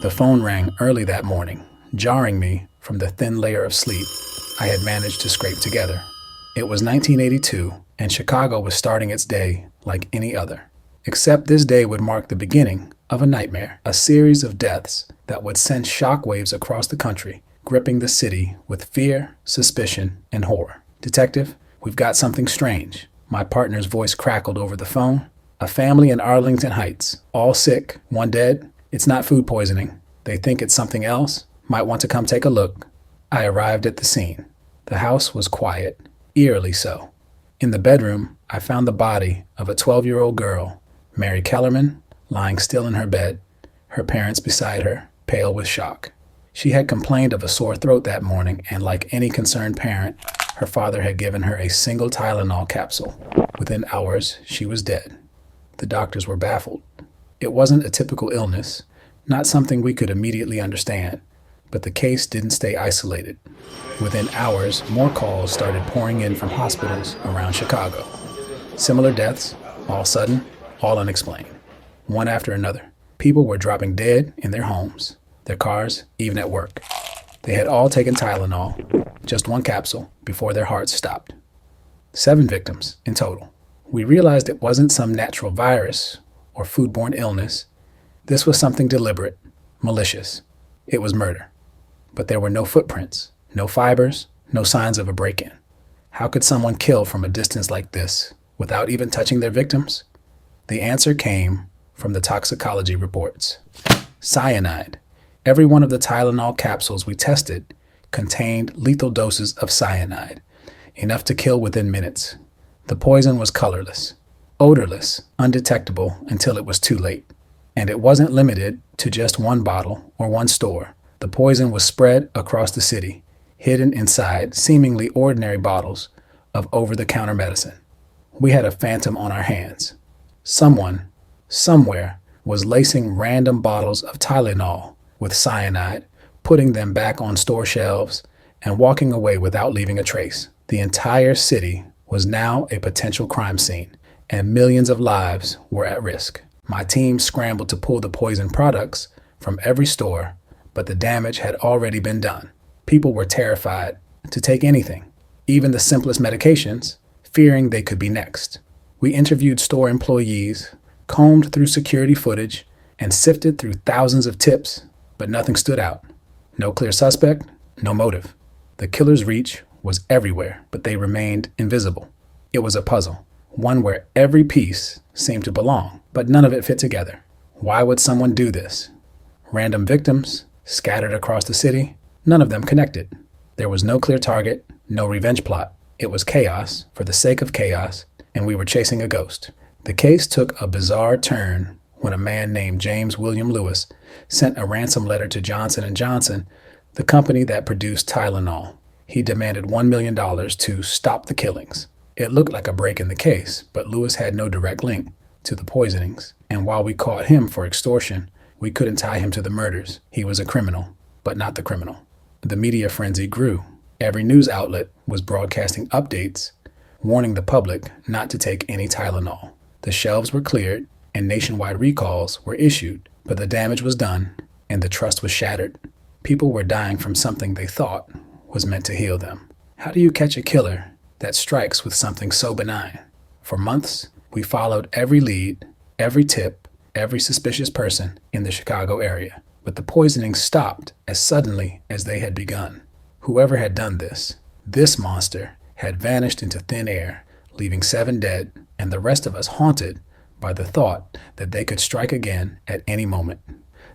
The phone rang early that morning, jarring me from the thin layer of sleep I had managed to scrape together. It was 1982, and Chicago was starting its day like any other. Except this day would mark the beginning of a nightmare, a series of deaths that would send shockwaves across the country, gripping the city with fear, suspicion, and horror. "Detective, we've got something strange." My partner's voice crackled over the phone. "A family in Arlington Heights, all sick, one dead. It's not food poisoning. They think it's something else. Might want to come take a look." I arrived at the scene. The house was quiet, eerily so. In the bedroom, I found the body of a 12-year-old girl, Mary Kellerman, lying still in her bed, her parents beside her, pale with shock. She had complained of a sore throat that morning, and like any concerned parent, her father had given her a single Tylenol capsule. Within hours, she was dead. The doctors were baffled. It wasn't a typical illness, not something we could immediately understand, but the case didn't stay isolated. Within hours, more calls started pouring in from hospitals around Chicago. Similar deaths, all sudden, all unexplained. One after another, people were dropping dead in their homes, their cars, even at work. They had all taken Tylenol, just one capsule, before their hearts stopped. 7 victims in total. We realized it wasn't some natural virus or foodborne illness. This was something deliberate, malicious. It was murder. But there were no footprints, no fibers, no signs of a break-in. How could someone kill from a distance like this without even touching their victims? The answer came from the toxicology reports. Cyanide. Every one of the Tylenol capsules we tested contained lethal doses of cyanide, enough to kill within minutes. The poison was colorless, odorless, undetectable until it was too late. And it wasn't limited to just one bottle or one store. The poison was spread across the city, hidden inside seemingly ordinary bottles of over-the-counter medicine. We had a phantom on our hands. Someone, somewhere, was lacing random bottles of Tylenol with cyanide, putting them back on store shelves, and walking away without leaving a trace. The entire city was now a potential crime scene, and millions of lives were at risk. My team scrambled to pull the poison products from every store, but the damage had already been done. People were terrified to take anything, even the simplest medications, fearing they could be next. We interviewed store employees, combed through security footage, and sifted through thousands of tips, but nothing stood out. No clear suspect, no motive. The killer's reach was everywhere, but they remained invisible. It was a puzzle, one where every piece seemed to belong, but none of it fit together. Why would someone do this? Random victims, scattered across the city, none of them connected. There was no clear target, no revenge plot. It was chaos for the sake of chaos, and we were chasing a ghost. The case took a bizarre turn when a man named James William Lewis sent a ransom letter to Johnson & Johnson, the company that produced Tylenol. He demanded $1 million to stop the killings. It looked like a break in the case, but Lewis had no direct link to the poisonings, and while we caught him for extortion, we couldn't tie him to the murders. He was a criminal, but not the criminal. The media frenzy grew. Every news outlet was broadcasting updates, warning the public not to take any Tylenol. The shelves were cleared, and nationwide recalls were issued, but the damage was done, and the trust was shattered. People were dying from something they thought was meant to heal them. How do you catch a killer that strikes with something so benign? For months, we followed every lead, every tip, every suspicious person in the Chicago area, but the poisonings stopped as suddenly as they had begun. Whoever had done this monster, had vanished into thin air, leaving 7 dead, and the rest of us haunted by the thought that they could strike again at any moment.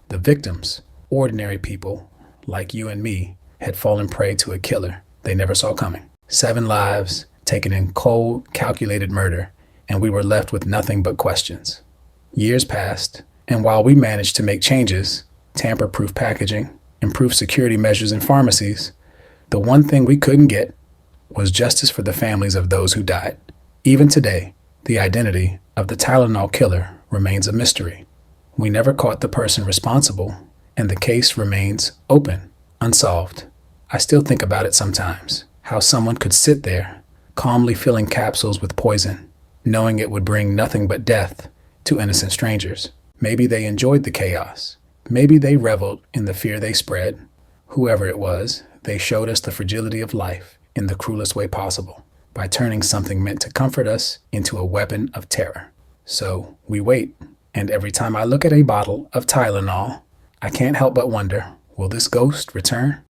The victims, ordinary people like you and me, had fallen prey to a killer they never saw coming. 7 lives taken in cold, calculated murder, and we were left with nothing but questions. Years passed, and while we managed to make changes, tamper-proof packaging, improve security measures in pharmacies, the one thing we couldn't get was justice for the families of those who died. Even today, the identity of the Tylenol killer remains a mystery. We never caught the person responsible, and the case remains open, unsolved. I still think about it sometimes, how someone could sit there, calmly filling capsules with poison, knowing it would bring nothing but death to innocent strangers. Maybe they enjoyed the chaos. Maybe they reveled in the fear they spread. Whoever it was, they showed us the fragility of life in the cruelest way possible by turning something meant to comfort us into a weapon of terror. So we wait, and every time I look at a bottle of Tylenol, I can't help but wonder, will this ghost return?